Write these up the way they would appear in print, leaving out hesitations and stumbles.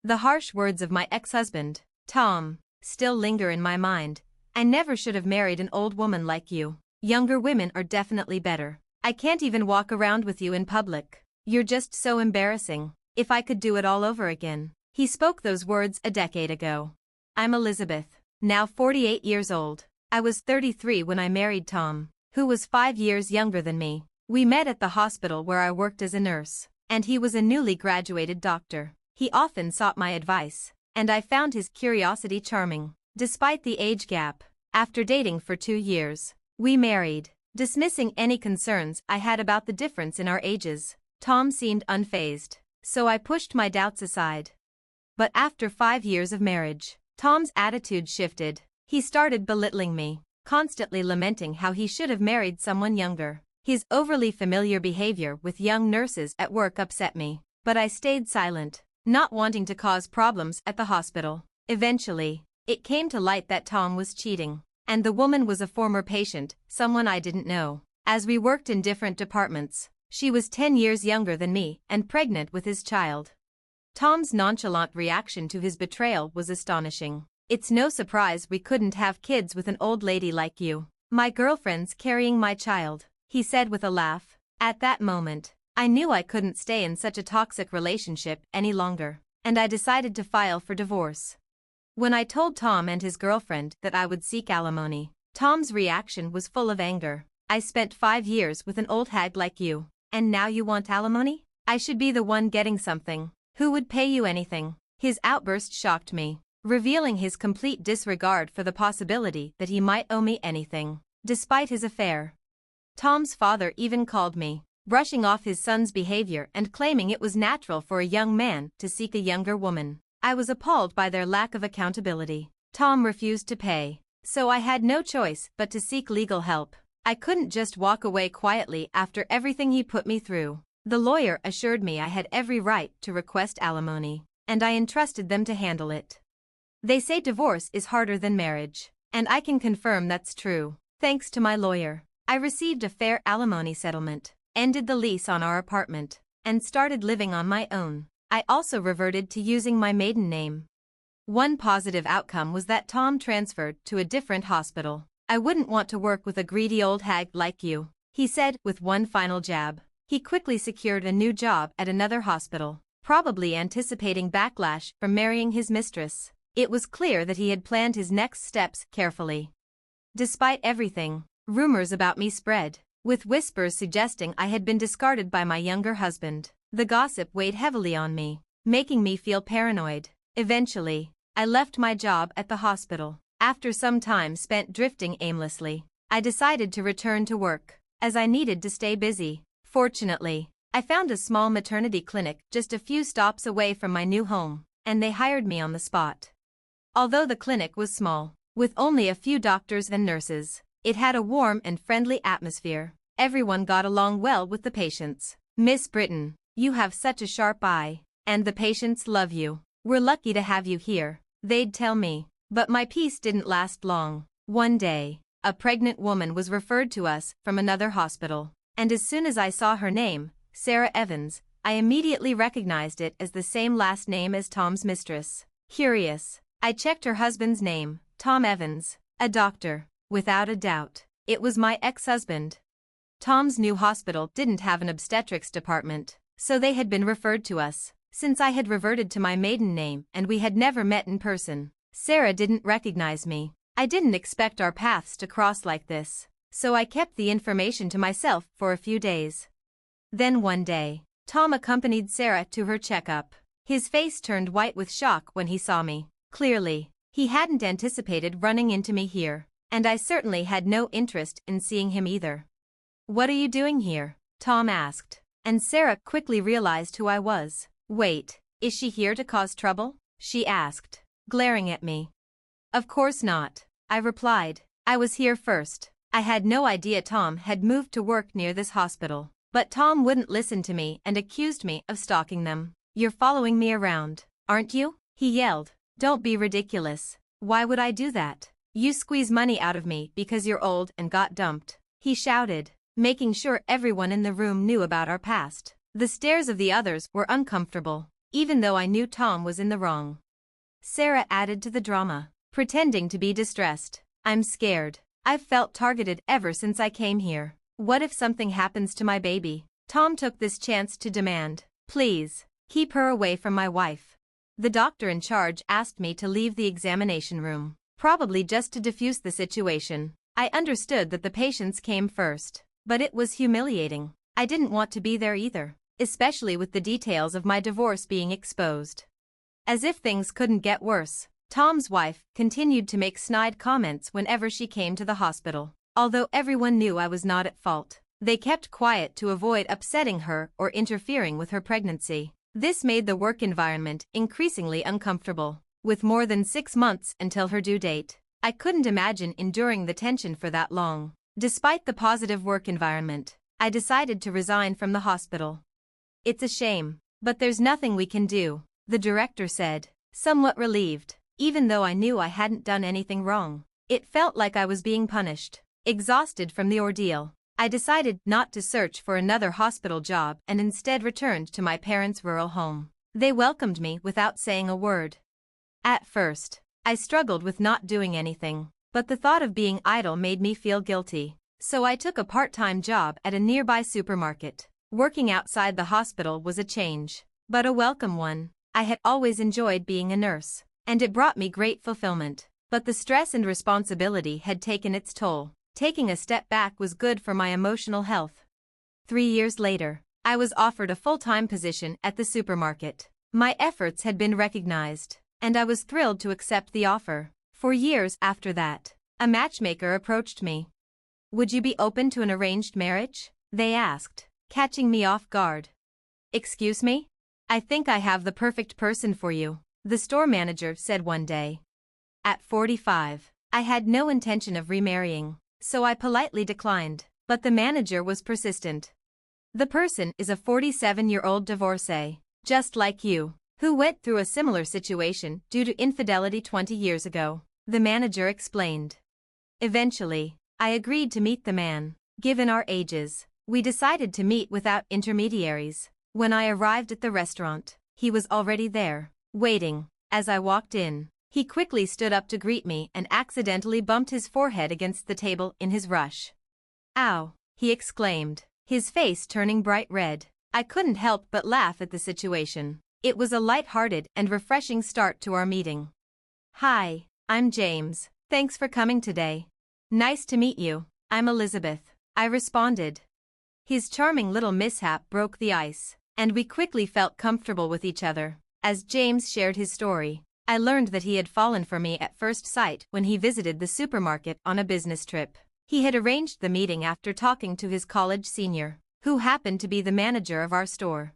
The harsh words of my ex-husband, Tom, still linger in my mind. I never should have married an old woman like you. Younger women are definitely better. I can't even walk around with you in public. You're just so embarrassing. If I could do it all over again. He spoke those words a decade ago. I'm Elizabeth, now 48 years old. I was 33 when I married Tom, who was 5 years younger than me. We met at the hospital where I worked as a nurse, and he was a newly graduated doctor. He often sought my advice, and I found his curiosity charming. Despite the age gap, after dating for 2 years, we married. Dismissing any concerns I had about the difference in our ages, Tom seemed unfazed, so I pushed my doubts aside. But after 5 years of marriage, Tom's attitude shifted. He started belittling me, constantly lamenting how he should have married someone younger. His overly familiar behavior with young nurses at work upset me, but I stayed silent, not wanting to cause problems at the hospital. Eventually, it came to light that Tom was cheating, and the woman was a former patient, someone I didn't know. As we worked in different departments, she was 10 years younger than me and pregnant with his child. Tom's nonchalant reaction to his betrayal was astonishing. It's no surprise we couldn't have kids with an old lady like you. My girlfriend's carrying my child, he said with a laugh. At that moment, I knew I couldn't stay in such a toxic relationship any longer, and I decided to file for divorce. When I told Tom and his girlfriend that I would seek alimony, Tom's reaction was full of anger. I spent 5 years with an old hag like you, and now you want alimony? I should be the one getting something. Who would pay you anything? His outburst shocked me, revealing his complete disregard for the possibility that he might owe me anything, despite his affair. Tom's father even called me, brushing off his son's behavior and claiming it was natural for a young man to seek a younger woman. I was appalled by their lack of accountability. Tom refused to pay, so I had no choice but to seek legal help. I couldn't just walk away quietly after everything he put me through. The lawyer assured me I had every right to request alimony, and I entrusted them to handle it. They say divorce is harder than marriage, and I can confirm that's true. Thanks to my lawyer, I received a fair alimony settlement, ended the lease on our apartment, and started living on my own. I also reverted to using my maiden name. One positive outcome was that Tom transferred to a different hospital. I wouldn't want to work with a greedy old hag like you, he said with one final jab. He quickly secured a new job at another hospital, probably anticipating backlash from marrying his mistress. It was clear that he had planned his next steps carefully. Despite everything, rumors about me spread, with whispers suggesting I had been discarded by my younger husband. The gossip weighed heavily on me, making me feel paranoid. Eventually, I left my job at the hospital. After some time spent drifting aimlessly, I decided to return to work, as I needed to stay busy. Fortunately, I found a small maternity clinic just a few stops away from my new home, and they hired me on the spot. Although the clinic was small, with only a few doctors and nurses, it had a warm and friendly atmosphere. Everyone got along well with the patients. Miss Britton, you have such a sharp eye, and the patients love you. We're lucky to have you here, they'd tell me. But my peace didn't last long. One day, a pregnant woman was referred to us from another hospital, and as soon as I saw her name, Sarah Evans, I immediately recognized it as the same last name as Tom's mistress. Curious, I checked her husband's name, Tom Evans, a doctor. Without a doubt, it was my ex-husband. Tom's new hospital didn't have an obstetrics department, so they had been referred to us. Since I had reverted to my maiden name and we had never met in person, Sarah didn't recognize me. I didn't expect our paths to cross like this, so I kept the information to myself for a few days. Then one day, Tom accompanied Sarah to her checkup. His face turned white with shock when he saw me. Clearly, he hadn't anticipated running into me here, and I certainly had no interest in seeing him either. "What are you doing here?" Tom asked, and Sarah quickly realized who I was. "Wait, is she here to cause trouble?" she asked, glaring at me. "Of course not," I replied. "I was here first." I had no idea Tom had moved to work near this hospital, but Tom wouldn't listen to me and accused me of stalking them. "You're following me around, aren't you?" he yelled. "Don't be ridiculous. Why would I do that? You squeeze money out of me because you're old and got dumped," he shouted, making sure everyone in the room knew about our past. The stares of the others were uncomfortable. even though I knew Tom was in the wrong. Sarah added to the drama, pretending to be distressed. I'm scared. I've felt targeted ever since I came here. What if something happens to my baby? Tom took this chance to demand, please, keep her away from my wife. The doctor in charge asked me to leave the examination room, probably just to defuse the situation. I understood that the patients came first, but it was humiliating. I didn't want to be there either, especially with the details of my divorce being exposed. As if things couldn't get worse, Tom's wife continued to make snide comments whenever she came to the hospital. Although everyone knew I was not at fault, they kept quiet to avoid upsetting her or interfering with her pregnancy. This made the work environment increasingly uncomfortable. With more than 6 months until her due date, I couldn't imagine enduring the tension for that long. Despite the positive work environment, I decided to resign from the hospital. It's a shame, but there's nothing we can do, the director said, somewhat relieved. Even though I knew I hadn't done anything wrong, it felt like I was being punished. Exhausted from the ordeal, I decided not to search for another hospital job and instead returned to my parents' rural home. They welcomed me without saying a word. At first, I struggled with not doing anything, but the thought of being idle made me feel guilty. So I took a part-time job at a nearby supermarket. Working outside the hospital was a change, but a welcome one. I had always enjoyed being a nurse, and it brought me great fulfillment. But the stress and responsibility had taken its toll. Taking a step back was good for my emotional health. 3 years later, I was offered a full-time position at the supermarket. My efforts had been recognized, and I was thrilled to accept the offer. For years after that, a matchmaker approached me. Would you be open to an arranged marriage? They asked, catching me off guard. Excuse me? I think I have the perfect person for you, the store manager said one day. At 45, I had no intention of remarrying, so I politely declined, but the manager was persistent. The person is a 47-year-old divorcee, just like you, who went through a similar situation due to infidelity 20 years ago, the manager explained. Eventually, I agreed to meet the man. Given our ages, we decided to meet without intermediaries. When I arrived at the restaurant, he was already there, waiting. As I walked in, he quickly stood up to greet me and accidentally bumped his forehead against the table in his rush. Ow, he exclaimed, his face turning bright red. I couldn't help but laugh at the situation. It was a light-hearted and refreshing start to our meeting. Hi, I'm James. Thanks for coming today. Nice to meet you. I'm Elizabeth, I responded. His charming little mishap broke the ice, and we quickly felt comfortable with each other. As James shared his story, I learned that he had fallen for me at first sight when he visited the supermarket on a business trip. He had arranged the meeting after talking to his college senior, who happened to be the manager of our store.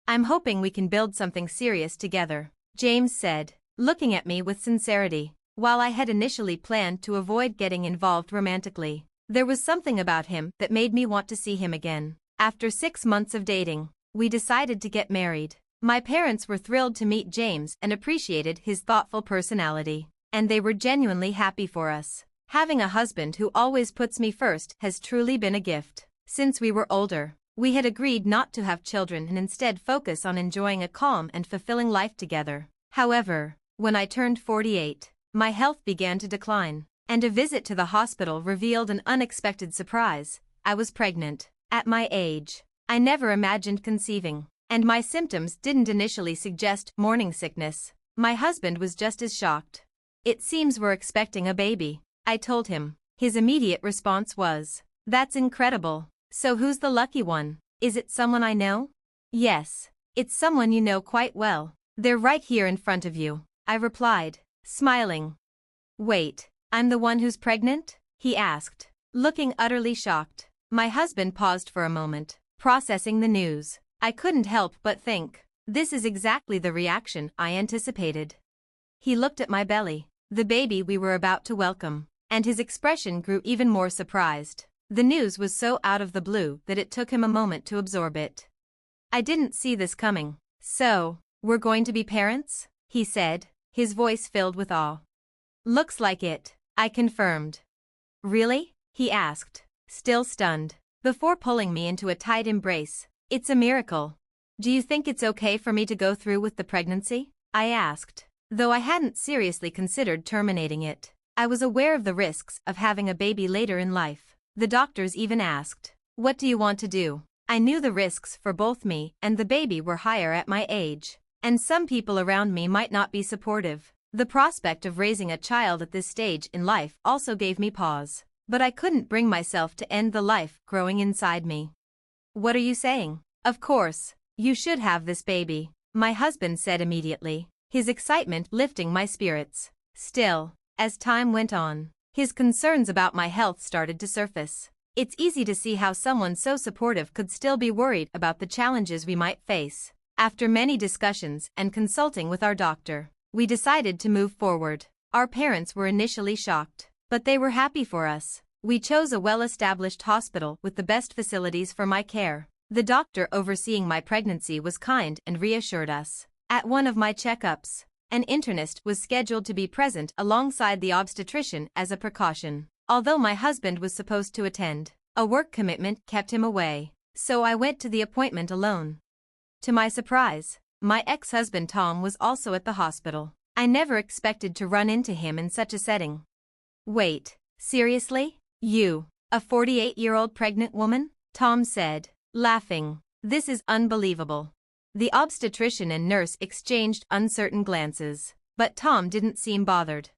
I'm hoping we can build something serious together, James said, looking at me with sincerity. While I had initially planned to avoid getting involved romantically, there was something about him that made me want to see him again. After 6 months of dating, we decided to get married. My parents were thrilled to meet James and appreciated his thoughtful personality, and they were genuinely happy for us. Having a husband who always puts me first has truly been a gift. Since we were older, we had agreed not to have children and instead focus on enjoying a calm and fulfilling life together. However, when I turned 48, my health began to decline, and a visit to the hospital revealed an unexpected surprise. I was pregnant. At my age, I never imagined conceiving, and my symptoms didn't initially suggest morning sickness. My husband was just as shocked. It seems we're expecting a baby, I told him. His immediate response was, that's incredible. So who's the lucky one? Is it someone I know? Yes, it's someone you know quite well. They're right here in front of you, I replied, smiling. Wait, I'm the one who's pregnant? He asked, looking utterly shocked. My husband paused for a moment, processing the news. I couldn't help but think, this is exactly the reaction I anticipated. He looked at my belly, the baby we were about to welcome, and his expression grew even more surprised. The news was so out of the blue that it took him a moment to absorb it. I didn't see this coming. So, we're going to be parents? He said, his voice filled with awe. Looks like it, I confirmed. Really? He asked, still stunned, before pulling me into a tight embrace. It's a miracle. Do you think it's okay for me to go through with the pregnancy? I asked. Though I hadn't seriously considered terminating it. I was aware of the risks of having a baby later in life. The doctors even asked, "What do you want to do?" I knew the risks for both me and the baby were higher at my age, and some people around me might not be supportive. The prospect of raising a child at this stage in life also gave me pause, but I couldn't bring myself to end the life growing inside me. "What are you saying? Of course, you should have this baby," my husband said immediately, his excitement lifting my spirits. Still, as time went on, his concerns about my health started to surface. It's easy to see how someone so supportive could still be worried about the challenges we might face. After many discussions and consulting with our doctor, we decided to move forward. Our parents were initially shocked, but they were happy for us. We chose a well-established hospital with the best facilities for my care. The doctor overseeing my pregnancy was kind and reassured us. At one of my checkups, an internist was scheduled to be present alongside the obstetrician as a precaution. Although my husband was supposed to attend, a work commitment kept him away, so I went to the appointment alone. To my surprise, my ex-husband Tom was also at the hospital. I never expected to run into him in such a setting. "Wait, seriously? You, a 48-year-old pregnant woman?" Tom said, laughing. "This is unbelievable." The obstetrician and nurse exchanged uncertain glances, but Tom didn't seem bothered.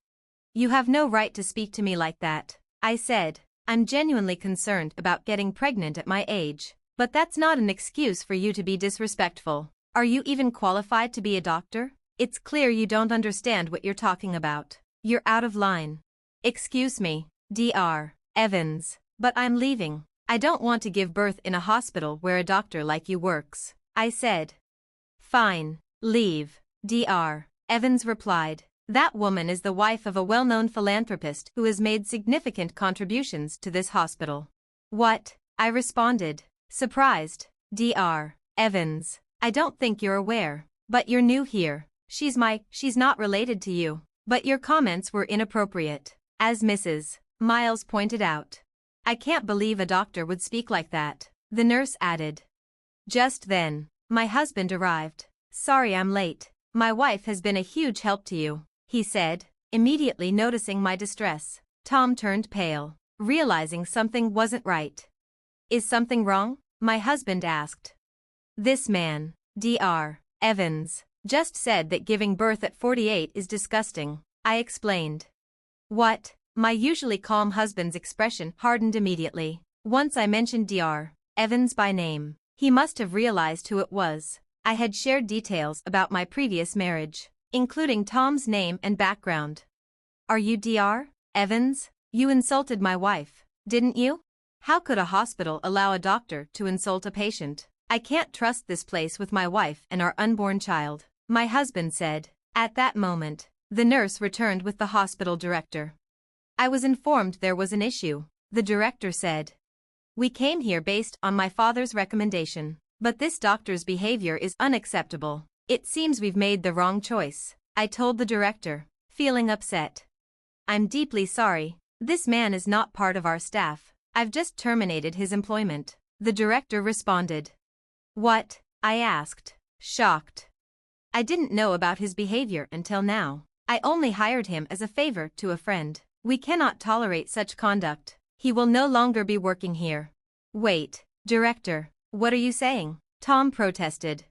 "You have no right to speak to me like that," I said. "I'm genuinely concerned about getting pregnant at my age, but that's not an excuse for you to be disrespectful. Are you even qualified to be a doctor? It's clear you don't understand what you're talking about. You're out of line." "Excuse me, Dr. Evans, but I'm leaving. I don't want to give birth in a hospital where a doctor like you works," I said. "Fine, leave," Dr. Evans replied. "That woman is the wife of a well-known philanthropist who has made significant contributions to this hospital." "What?" I responded, surprised. "Dr. Evans, I don't think you're aware, but you're new here. She's not related to you." "But your comments were inappropriate," as Mrs. Miles pointed out. "I can't believe a doctor would speak like that," the nurse added. Just then, my husband arrived. "Sorry I'm late. My wife has been a huge help to you," he said, immediately noticing my distress. Tom turned pale, realizing something wasn't right. "Is something wrong?" my husband asked. "This man, Dr. Evans, just said that giving birth at 48 is disgusting," I explained. "What?" My usually calm husband's expression hardened immediately. Once I mentioned Dr. Evans by name, he must have realized who it was. I had shared details about my previous marriage, including Tom's name and background. "Are you Dr. Evans? You insulted my wife, didn't you? How could a hospital allow a doctor to insult a patient? I can't trust this place with my wife and our unborn child," my husband said. At that moment, the nurse returned with the hospital director. "I was informed there was an issue," the director said. "We came here based on my father's recommendation, but this doctor's behavior is unacceptable. It seems we've made the wrong choice," I told the director, feeling upset. "I'm deeply sorry. This man is not part of our staff. I've just terminated his employment," the director responded. "What?" I asked, shocked. I didn't know about his behavior until now. I only hired him as a favor to a friend. "We cannot tolerate such conduct. He will no longer be working here." "Wait, director, what are you saying?" Tom protested.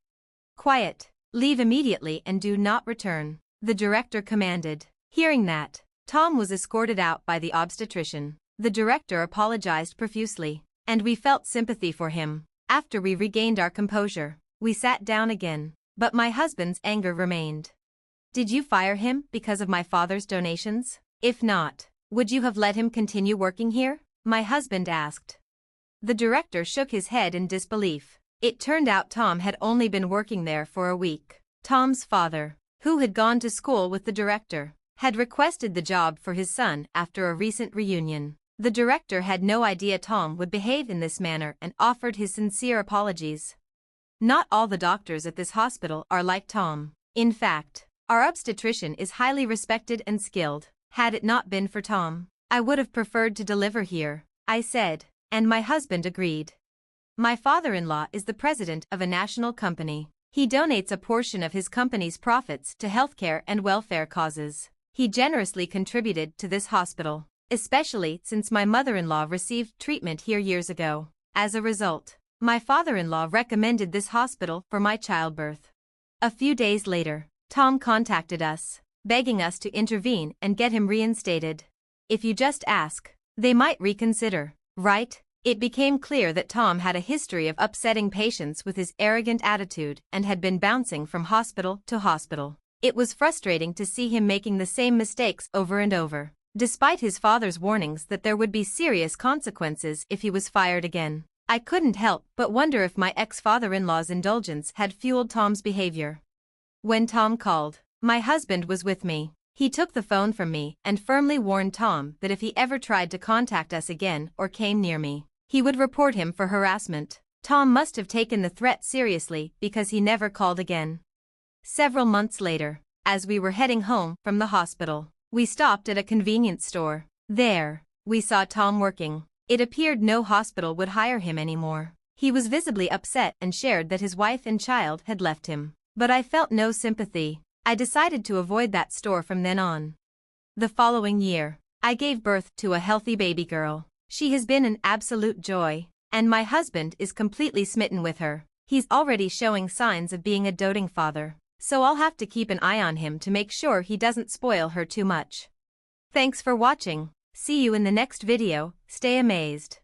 "Quiet, leave immediately and do not return," the director commanded. Hearing that, Tom was escorted out by the obstetrician. The director apologized profusely, and we felt sympathy for him. After we regained our composure, we sat down again, but my husband's anger remained. "Did you fire him because of my father's donations? If not, would you have let him continue working here?" my husband asked. The director shook his head in disbelief. It turned out Tom had only been working there for a week. Tom's father, who had gone to school with the director, had requested the job for his son after a recent reunion. The director had no idea Tom would behave in this manner and offered his sincere apologies. Not all the doctors at this hospital are like Tom. In fact, our obstetrician is highly respected and skilled. Had it not been for Tom, I would have preferred to deliver here, I said, and my husband agreed. My father-in-law is the president of a national company. He donates a portion of his company's profits to healthcare and welfare causes. He generously contributed to this hospital, especially since my mother-in-law received treatment here years ago. As a result, my father-in-law recommended this hospital for my childbirth. A few days later, Tom contacted us, begging us to intervene and get him reinstated. If you just ask, they might reconsider, right? It became clear that Tom had a history of upsetting patients with his arrogant attitude and had been bouncing from hospital to hospital. It was frustrating to see him making the same mistakes over and over, despite his father's warnings that there would be serious consequences if he was fired again. I couldn't help but wonder if my ex-father-in-law's indulgence had fueled Tom's behavior. When Tom called, my husband was with me. He took the phone from me and firmly warned Tom that if he ever tried to contact us again or came near me, he would report him for harassment. Tom must have taken the threat seriously because he never called again. Several months later, as we were heading home from the hospital, we stopped at a convenience store. There, we saw Tom working. It appeared no hospital would hire him anymore. He was visibly upset and shared that his wife and child had left him. But I felt no sympathy. I decided to avoid that store from then on. The following year, I gave birth to a healthy baby girl. She has been an absolute joy, and my husband is completely smitten with her. He's already showing signs of being a doting father, so I'll have to keep an eye on him to make sure he doesn't spoil her too much. Thanks for watching. See you in the next video. Stay amazed.